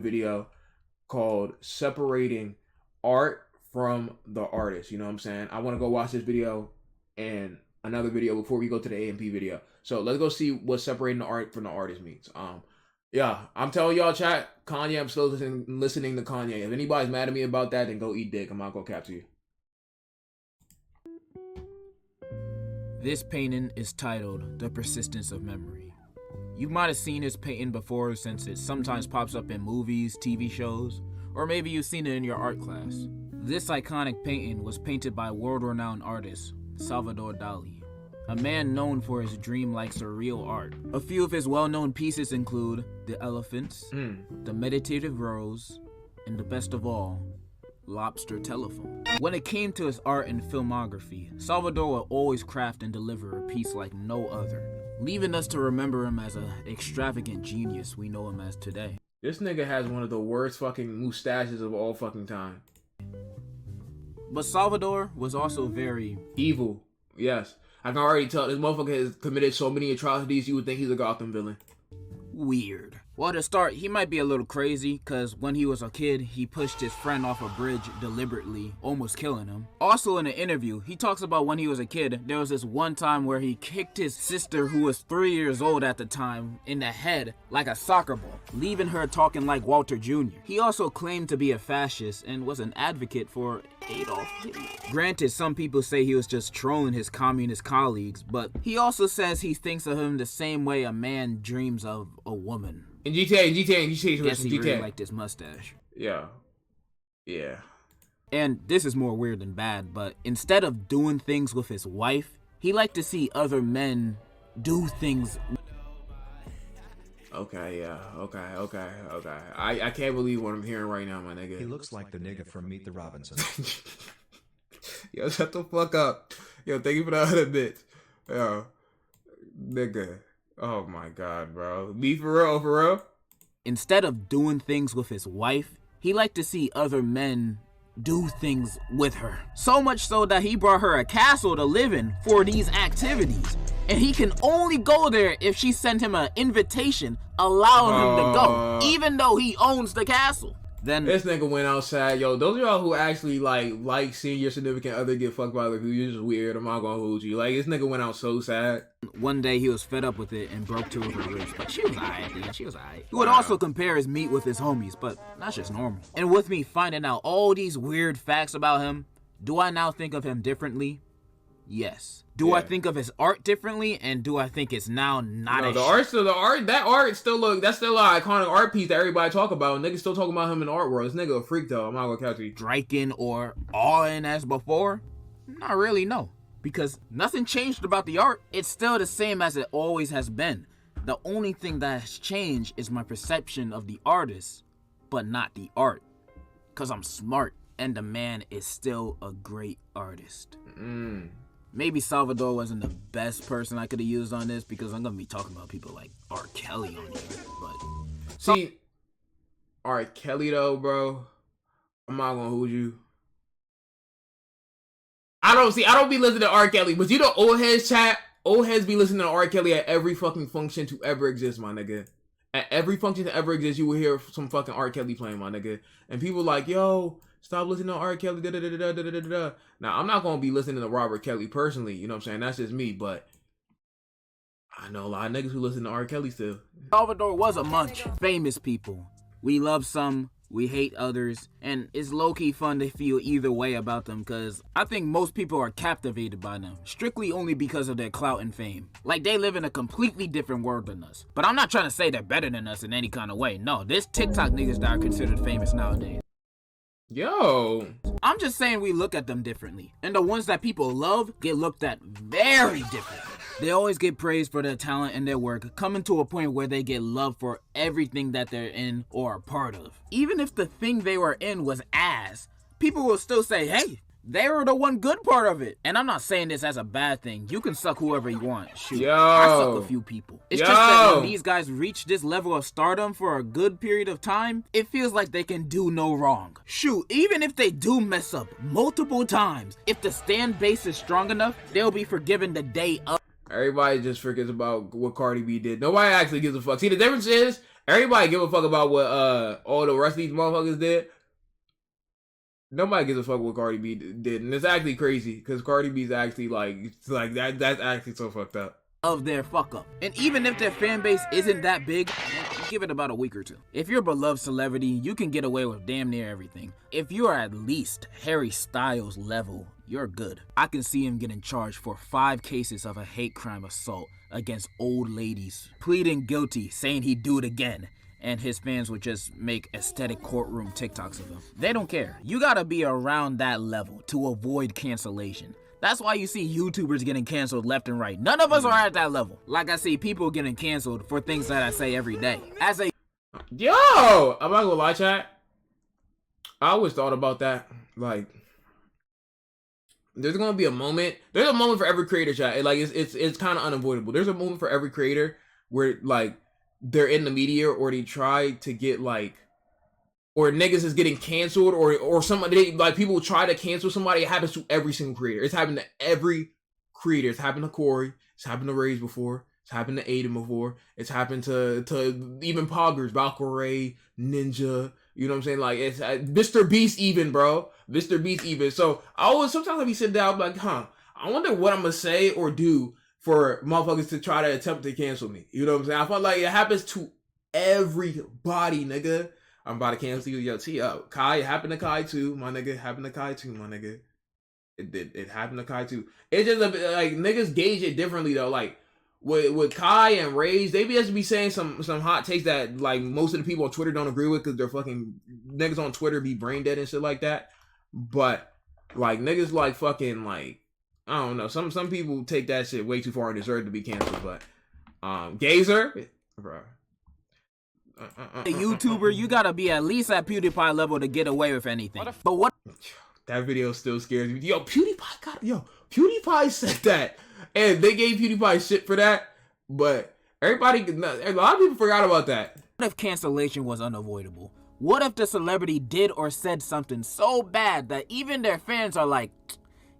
video called Separating Art from the Artist. You know what I'm saying? I want to go watch this video and another video before we go to the AMP video. So let's go see what separating the art from the artist means. Yeah, I'm telling y'all, chat, Kanye, I'm still listening to Kanye. If anybody's mad at me about that, then go eat dick. I'm not gonna cap to you. This painting is titled The Persistence of Memory. You might have seen this painting before since it sometimes pops up in movies, TV shows, or maybe you've seen it in your art class. This iconic painting was painted by world-renowned artist Salvador Dali, a man known for his dreamlike surreal art. A few of his well-known pieces include The Elephants, The Meditative Rose, and the best of all, Lobster Telephone. When it came to his art and filmography, Salvador would always craft and deliver a piece like no other, leaving us to remember him as an extravagant genius we know him as today. This nigga has one of the worst fucking mustaches of all fucking time. But Salvador was also very evil. Yes. I can already tell this motherfucker has committed so many atrocities you would think he's a Gotham villain. Weird. Well, to start, he might be a little crazy, cause when he was a kid, he pushed his friend off a bridge deliberately, almost killing him. Also in an interview, he talks about when he was a kid, there was this one time where he kicked his sister, who was 3 years old at the time, in the head like a soccer ball, leaving her talking like Walter Jr. He also claimed to be a fascist and was an advocate for Adolf Hitler. Granted, some people say he was just trolling his communist colleagues, but he also says he thinks of him the same way a man dreams of a woman. In GTA, Guess he really liked his mustache. Yeah. And this is more weird than bad, but instead of doing things with his wife, he liked to see other men do things. Okay. I can't believe what I'm hearing right now, my nigga. He looks like the nigga from Meet the Robinsons. Yo, shut the fuck up. Yo, thank you for the other bitch. Yo, nigga. Oh my god, bro. Me for real? Instead of doing things with his wife, he liked to see other men do things with her. So much so that he brought her a castle to live in for these activities. And he can only go there if she sent him an invitation allowing him to go, even though he owns the castle. Then this nigga went outside. Yo, those of y'all who actually like seeing your significant other get fucked by other people, you're just weird. I'm not gonna hold you. Like, this nigga went out so sad. One day he was fed up with it and broke two of her ribs, but she was alright at the end. She was alright. He would also compare his meat with his homies, but that's just normal. And with me finding out all these weird facts about him, do I now think of him differently? Yes. Do I think of his art differently, and do I think it's now not? No, that's still an iconic art piece that everybody talk about. Niggas still talking about him in the art world. This nigga a freak though. I'm not gonna catch you. Striking or awing as before? Not really, no. Because nothing changed about the art. It's still the same as it always has been. The only thing that has changed is my perception of the artist, but not the art. Cause I'm smart, and the man is still a great artist. Maybe Salvador wasn't the best person I could have used on this, because I'm gonna be talking about people like R Kelly on here, but see, R Kelly though, bro, I'm not gonna hold you. I don't be listening to R Kelly, but you know, old heads chat, old heads be listening to R Kelly at every fucking function to ever exist, my nigga. At every function to ever exist, you will hear some fucking R Kelly playing, my nigga. And people like, yo, stop listening to R Kelly, da-da-da-da-da-da-da-da. Now, I'm not going to be listening to Robert Kelly personally, you know what I'm saying? That's just me, but I know a lot of niggas who listen to R Kelly still. Salvador was amongst famous people. We love some, we hate others, and it's low-key fun to feel either way about them, because I think most people are captivated by them, strictly only because of their clout and fame. Like, they live in a completely different world than us. But I'm not trying to say they're better than us in any kind of way. No, there's TikTok niggas that are considered famous nowadays. Yo, I'm just saying we look at them differently, and the ones that people love get looked at very differently. They always get praised for their talent and their work, coming to a point where they get love for everything that they're in or a part of. Even if the thing they were in was ass, people will still say, hey, they were the one good part of it. And I'm not saying this as a bad thing. You can suck whoever you want. Shoot, I suck a few people. It's just that when these guys reach this level of stardom for a good period of time, it feels like they can do no wrong. Shoot, even if they do mess up multiple times, if the stand base is strong enough, they'll be forgiven the day of. Everybody just forgets about what Cardi B did. Nobody actually gives a fuck. See, the difference is Everybody give a fuck about what all the rest of these motherfuckers did. Nobody gives a fuck what Cardi B did, and it's actually crazy because Cardi B's actually like that. That's actually so fucked up. Of their fuck up. And even if their fan base isn't that big, give it about a week or two. If you're a beloved celebrity, you can get away with damn near everything. If you are at least Harry Styles level, you're good. I can see him getting charged for 5 cases of a hate crime assault against old ladies, pleading guilty, saying he'd do it again, and his fans would just make aesthetic courtroom TikToks of him. They don't care. You gotta be around that level to avoid cancellation. That's why you see YouTubers getting canceled left and right. None of us are at that level. Like I see people getting canceled for things that I say every day. Yo, I'm not gonna lie, chat. I always thought about that. Like, there's gonna be a moment. There's a moment for every creator, chat. It's kind of unavoidable. There's a moment for every creator where like they're in the media or they try to get like, or niggas is getting canceled, or somebody, like, people try to cancel somebody. It happens to every single creator. It's happened to every creator. It's happened to Corey. It's happened to Ray's before. It's happened to Aiden before. It's happened to even Poggers, Valkyrie, Ninja. You know what I'm saying? Like, it's Mr. Beast even, bro. Mr. Beast even. So sometimes I be sitting down, I'm like, I wonder what I'm gonna say or do for motherfuckers to try to attempt to cancel me. You know what I'm saying? I feel like it happens to everybody, nigga. I'm about to cancel you. Yo, T-up. Kai, it happened to Kai too, my nigga. It happened to Kai too, my nigga. It did. It happened to Kai too. It's just like niggas gauge it differently though. Like with Kai and Ray's, they be saying some hot takes that like most of the people on Twitter don't agree with because they're fucking niggas on Twitter be brain dead and shit like that. But like niggas like fucking like, I don't know. Some people take that shit way too far and deserve to be canceled. But Gazer, bro. A YouTuber, you gotta be at least at PewDiePie level to get away with anything. But what? That video still scares me. Yo, PewDiePie said that, and they gave PewDiePie shit for that. But a lot of people forgot about that. What if cancellation was unavoidable? What if the celebrity did or said something so bad that even their fans are like,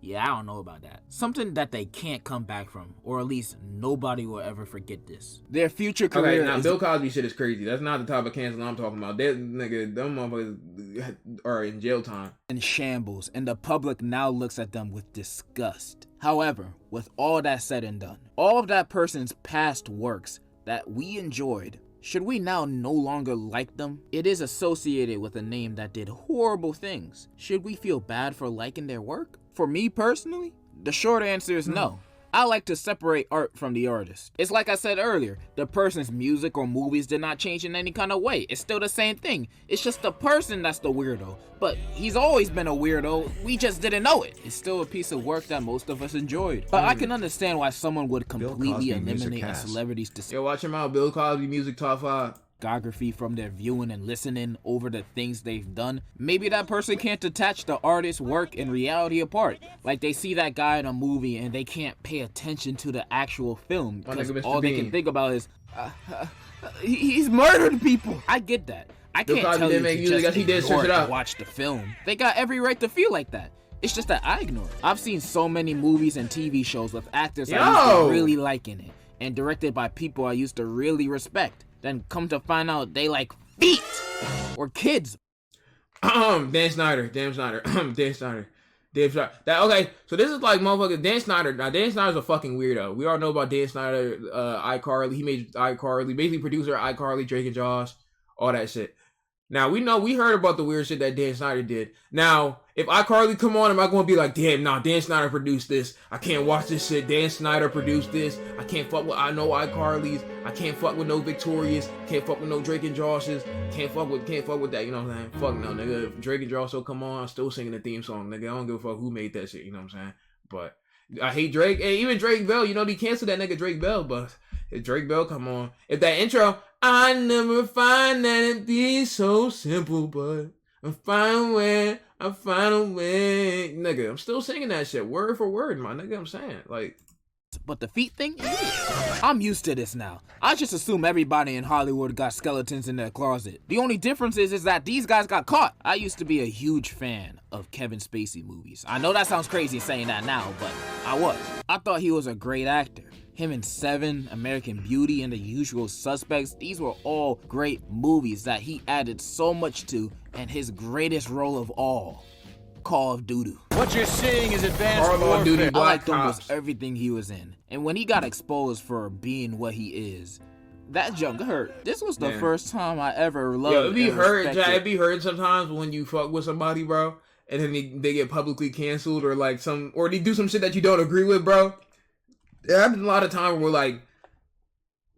yeah, I don't know about that. Something that they can't come back from, or at least nobody will ever forget this. Their future career. Okay, now Bill Cosby shit is crazy. That's not the type of cancel I'm talking about. Them motherfuckers are in jail time. In shambles, and the public now looks at them with disgust. However, with all that said and done, all of that person's past works that we enjoyed, should we now no longer like them? It is associated with a name that did horrible things. Should we feel bad for liking their work? For me personally, the short answer is no. I like to separate art from the artist. It's like I said earlier, the person's music or movies did not change in any kind of way. It's still the same thing. It's just the person that's the weirdo. But he's always been a weirdo, we just didn't know it. It's still a piece of work that most of us enjoyed. But I can understand why someone would completely eliminate a celebrity's Yo, watch him out, Bill Cosby Music Top 5. Discography from their viewing and listening over the things they've done. Maybe that person can't detach the artist's work and reality apart. Like they see that guy in a movie and they can't pay attention to the actual film because all they can think about is he's murdered people. I get that. I can't tell you to just ignore it and watch the film. They got every right to feel like that. It's just that I ignore it. I've seen so many movies and TV shows with actors I used to really like in it and directed by people I used to really respect. Then come to find out they like feet or kids. Dan Snyder. Okay, so this is like motherfucker Dan Snyder. Now Dan Snyder's a fucking weirdo. We all know about Dan Snyder, iCarly. He made iCarly, basically producer of iCarly, Drake and Josh, all that shit. Now we heard about the weird shit that Dan Snyder did. Now, if iCarly come on, am I gonna be like, damn, nah, Dan Snyder produced this. I can't watch this shit. Dan Snyder produced this. I can't fuck with I know iCarly's. I can't fuck with no Victorious. Can't fuck with no Drake and Josh's. Can't fuck with that. You know what I'm saying? Fuck no, nigga. If Drake and Josh will come on, I'm still singing the theme song, nigga. I don't give a fuck who made that shit. You know what I'm saying? But I hate Drake. Hey, even Drake Bell. You know they canceled that nigga Drake Bell, but if Drake Bell come on, if that intro, I never find that it be so simple, but I find a way, nigga. I'm still singing that shit word for word, my nigga. I'm saying, like, but the feet thing? I'm used to this now. I just assume everybody in Hollywood got skeletons in their closet. The only difference is that these guys got caught. I used to be a huge fan of Kevin Spacey movies. I know that sounds crazy saying that now, but I was. I thought he was a great actor. Him in Seven, American Beauty, and The Usual Suspects, these were all great movies that he added so much to, and his greatest role of all, Call of Duty. What you're seeing is advanced Call of Duty warfare. I Black liked almost Ops. everything he was in. And when he got exposed for being what he is, that junk hurt. This was the first time I ever loved. Yo, it be and hurt, respected- Jack. It be hurt sometimes when you fuck with somebody, bro, and then they get publicly canceled or like or they do some shit that you don't agree with, bro. It happens a lot of times where like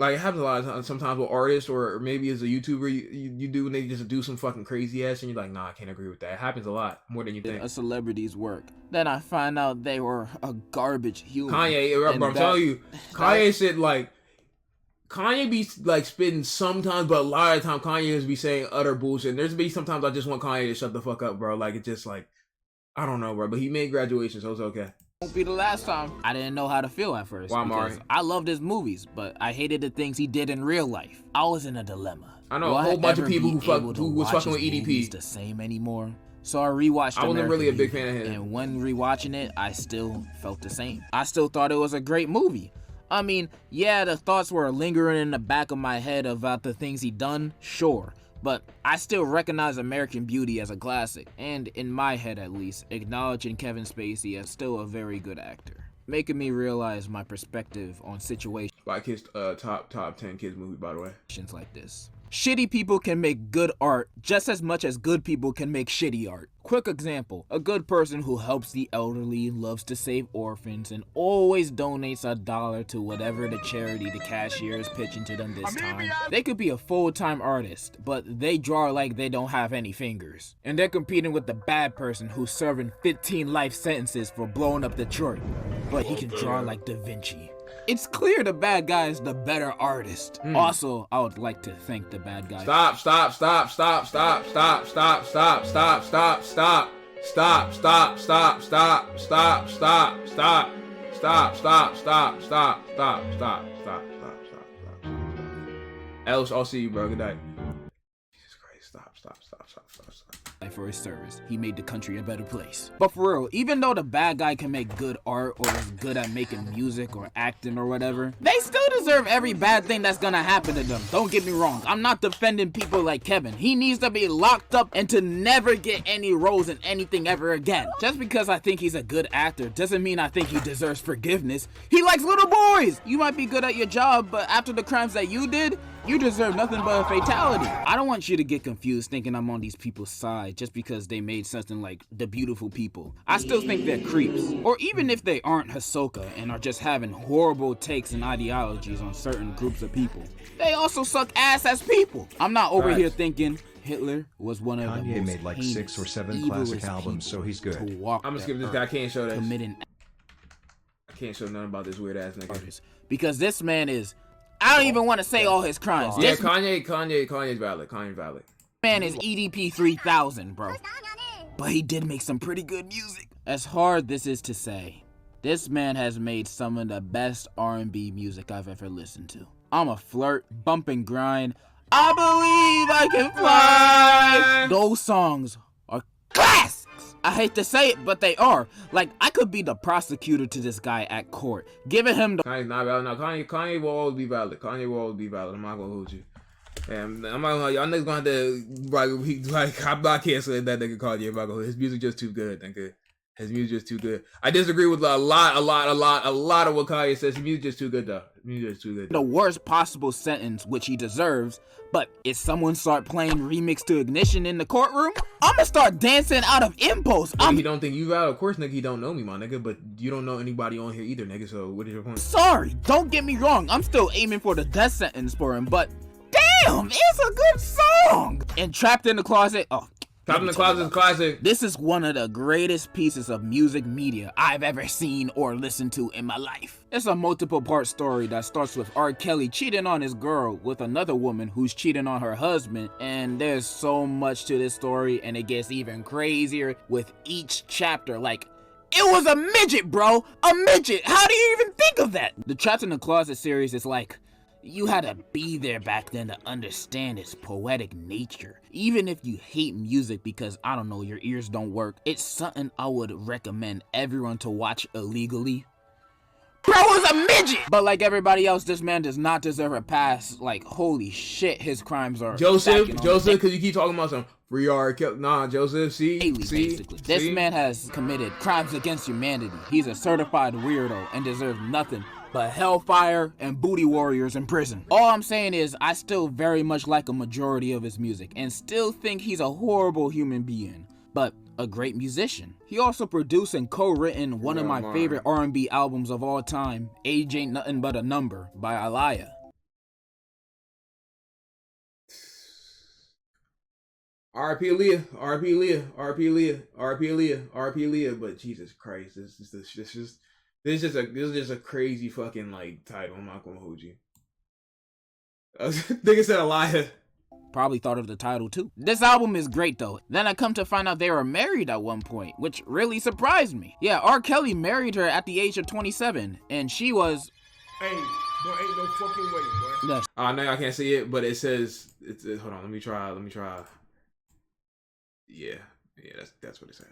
it happens a lot of times sometimes with artists or maybe as a YouTuber you do and they just do some fucking crazy ass and you're like, nah, I can't agree with that. It happens a lot more than you think. A celebrity's work. Then I find out they were a garbage human. Kanye, bro, I'm telling you, Kanye said like. Kanye be like spitting sometimes, but a lot of the time Kanye just be saying utter bullshit. And there's be sometimes I just want Kanye to shut the fuck up, bro. Like it's just like I don't know, bro. But he made Graduation, so it's okay. Won't be the last time. I didn't know how to feel at first. Why, because Mari? I loved his movies, but I hated the things he did in real life. I was in a dilemma. I know Will a whole bunch of ever people be who able to was watch fucking with his movies EDP. the same anymore. So I rewatched. I wasn't American really a big Beauty, fan of him. And when rewatching it, I still felt the same. I still thought it was a great movie. I mean, yeah, the thoughts were lingering in the back of my head about the things he'd done, sure. But I still recognize American Beauty as a classic, and in my head at least, acknowledging Kevin Spacey as still a very good actor, making me realize my perspective on situations Black Kids top 10 kids movie, by the way. like this. Shitty people can make good art just as much as good people can make shitty art. Quick example, a good person who helps the elderly, loves to save orphans, and always donates $1 to whatever the charity the cashier is pitching to them this time. They could be a full-time artist, but they draw like they don't have any fingers. And they're competing with the bad person who's serving 15 life sentences for blowing up Detroit, but he can draw like Da Vinci. It's clear the bad guy is the better artist. Also, I would like to thank the bad guy. Stop. Else, I'll see you, bro. Good night. Jesus Christ, stop. For his service. He made the country a better place. But for real, even though the bad guy can make good art or is good at making music or acting or whatever, they still deserve every bad thing that's gonna happen to them. Don't get me wrong, I'm not defending people like Kevin. He needs to be locked up and to never get any roles in anything ever again. Just because I think he's a good actor doesn't mean I think he deserves forgiveness. He likes little boys! You might be good at your job, but after the crimes that you did, you deserve nothing but a fatality. I don't want you to get confused thinking I'm on these people's side just because they made something like The Beautiful People. I still think they're creeps. Or even if they aren't Hisoka and are just having horrible takes and ideologies on certain groups of people, they also suck ass as people. I'm not over here thinking Hitler was one of the Kanye most made like heinous, 6 or 7 evilest classic albums, so people he's good. to walk I'm gonna skip the this guy. I earth, can't show that. committing I can't show nothing about this weird ass nigga. artists. Because this man is, I don't even want to say all his crimes. Yeah, This Kanye's valid. Kanye's valid. man is EDP 3000, bro. But he did make some pretty good music. As hard this is to say, this man has made some of the best R&B music I've ever listened to. I'm a flirt, bump and grind. I believe I can fly. Those songs are classics. I hate to say it, but they are. Like, I could be the prosecutor to this guy at court, giving him the Kanye's not valid. No, Kanye will always be valid. Kanye will always be valid. I'm not gonna hold you. And I'm not gonna, y'all niggas gonna have to, I'm not canceling that nigga Kanye. I'm not gonna, his music just too good, nigga. His music just too good. I disagree with a lot of what Kanye says. His music just too good, though. His music just too good. the worst possible sentence, which he deserves. But if someone start playing Remix to Ignition in the courtroom, I'ma start dancing out of impulse. He don't think you valid. Of course, nigga, he don't know me, my nigga. But you don't know anybody on here either, nigga. So what is your point? Sorry, don't get me wrong. I'm still aiming for the death sentence for him, but damn, it's a good song. And Trapped in the Closet, Top in the Closet is classic. this is one of the greatest pieces of music media I've ever seen or listened to in my life. It's a multiple part story that starts with R. Kelly cheating on his girl with another woman who's cheating on her husband, and there's so much to this story, and it gets even crazier with each chapter. Like, It was a midget, bro. A midget. How do you even think of that? The Trapped in the Closet series is like, you had to be there back then to understand its poetic nature. Even if you hate music because, I don't know, your ears don't work, it's something I would recommend everyone to watch illegally. Bro was a midget! But like everybody else, this man does not deserve a pass. Like, holy shit, his crimes are... Joseph, because you keep talking about some free R Kelly. Nah, Joseph, basically. This man has committed crimes against humanity. He's a certified weirdo and deserves nothing but hellfire and booty warriors in prison. All I'm saying is, I still very much like a majority of his music and still think he's a horrible human being, but a great musician. He also produced and co-written one of my favorite R&B albums of all time, Age Ain't Nothing But a Number by Aliyah. R.P. Aaliyah, R.P. Aaliyah, R.P. Aaliyah, R.P. Aaliyah, R.P. Aaliyah, but Jesus Christ, this is just a crazy fucking like title. I'm not gonna hold you. I think it said Aliyah. Probably thought of the title too. This album is great though. Then I come to find out they were married at one point, which really surprised me. Yeah, R. Kelly married her at the age of 27, and she was... Hey, boy, ain't no fucking way, boy. Yes. No, I can't see it, but it says, hold on, let me try. Yeah, that's what it says.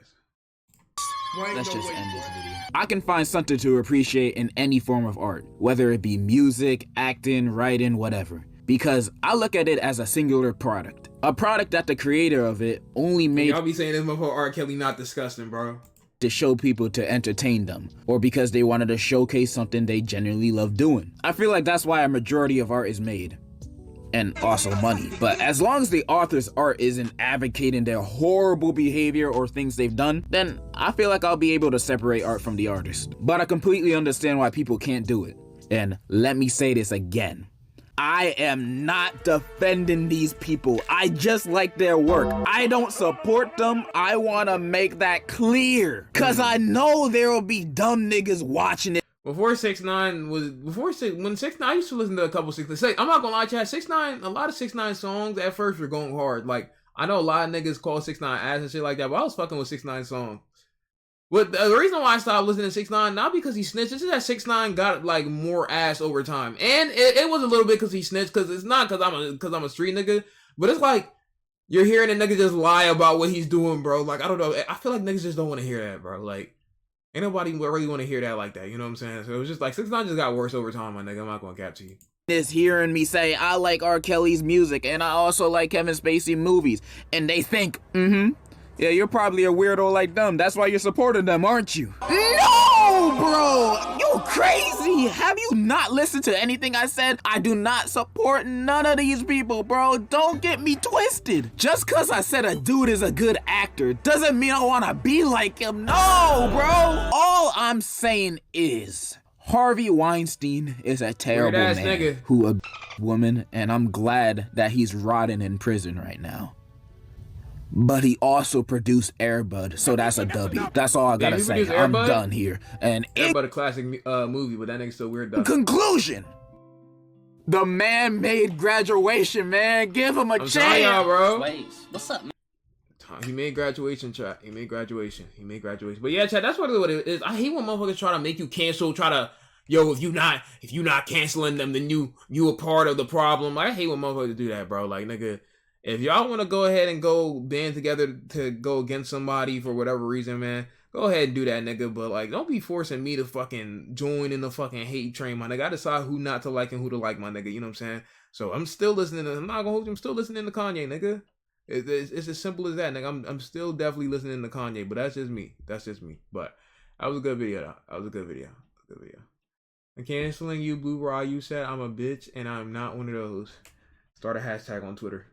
Let's just end this video. I can find something to appreciate in any form of art, whether it be music, acting, writing, whatever. Because I look at it as a singular product. A product that the creator of it only made... Y'all be saying this before R. Kelly not disgusting, bro. To show people to entertain them, or because they wanted to showcase something they genuinely love doing. I feel like that's why a majority of art is made. And also money. But as long as the author's art isn't advocating their horrible behavior or things they've done, then I feel like I'll be able to separate art from the artist. But I completely understand why people can't do it. And let me say this again. I am not defending these people. I just like their work. I don't support them. I want to make that clear. Cause I know there will be dumb niggas watching it. When 6ix9ine, I used to listen to a couple 6ix9ine. I'm not gonna lie, chat. 6ix9ine, a lot of 6ix9ine songs at first were going hard. Like, I know a lot of niggas call 6ix9ine ass and shit like that, but I was fucking with 6ix9ine songs. But the reason why I stopped listening to 6ix9ine, not because he snitched, it's just that 6ix9ine got like more ass over time. And it was a little bit because he snitched, because it's not because I'm a street nigga, but it's like you're hearing a nigga just lie about what he's doing, bro. Like, I don't know. I feel like niggas just don't want to hear that, bro. Like, ain't nobody really want to hear that like that, you know what I'm saying? So it was just like 6ix9ine just got worse over time, my nigga. I'm not gonna cap to you. Is hearing me say I like R. Kelly's music and I also like Kevin Spacey movies, and they think, yeah, you're probably a weirdo like them. That's why you're supporting them, aren't you? No, bro! You crazy! Have you not listened to anything I said? I do not support none of these people, bro. Don't get me twisted. Just cause I said a dude is a good actor doesn't mean I wanna be like him. No, bro! All I'm saying is, Harvey Weinstein is a terrible man nigga who a woman, and I'm glad that he's rotting in prison right now. But he also produced Air Bud, so that's a W. That's all I gotta say. I'm done here. And Air Bud, a classic movie, but that nigga's still weird though. Conclusion. The man made Graduation, man. Give him a chance. Y'all, bro. Wait, what's up, man? He made Graduation, chat. He made Graduation. But yeah, chat, that's what it is. I hate when motherfuckers try to make you cancel, if you not canceling them, then you a part of the problem. I hate when motherfuckers do that, bro. Like, nigga, if y'all want to go ahead and go band together to go against somebody for whatever reason, man, go ahead and do that, nigga. But, like, don't be forcing me to fucking join in the fucking hate train, my nigga. I decide who not to like and who to like, my nigga. You know what I'm saying? So I'm still listening I'm not gonna hold you. I'm still listening to Kanye, nigga. It's as simple as that, nigga. I'm still definitely listening to Kanye, but that's just me. But that was a good video, though. I'm canceling you, Blueryai. You said I'm a bitch, and I'm not one of those. Start a hashtag on Twitter.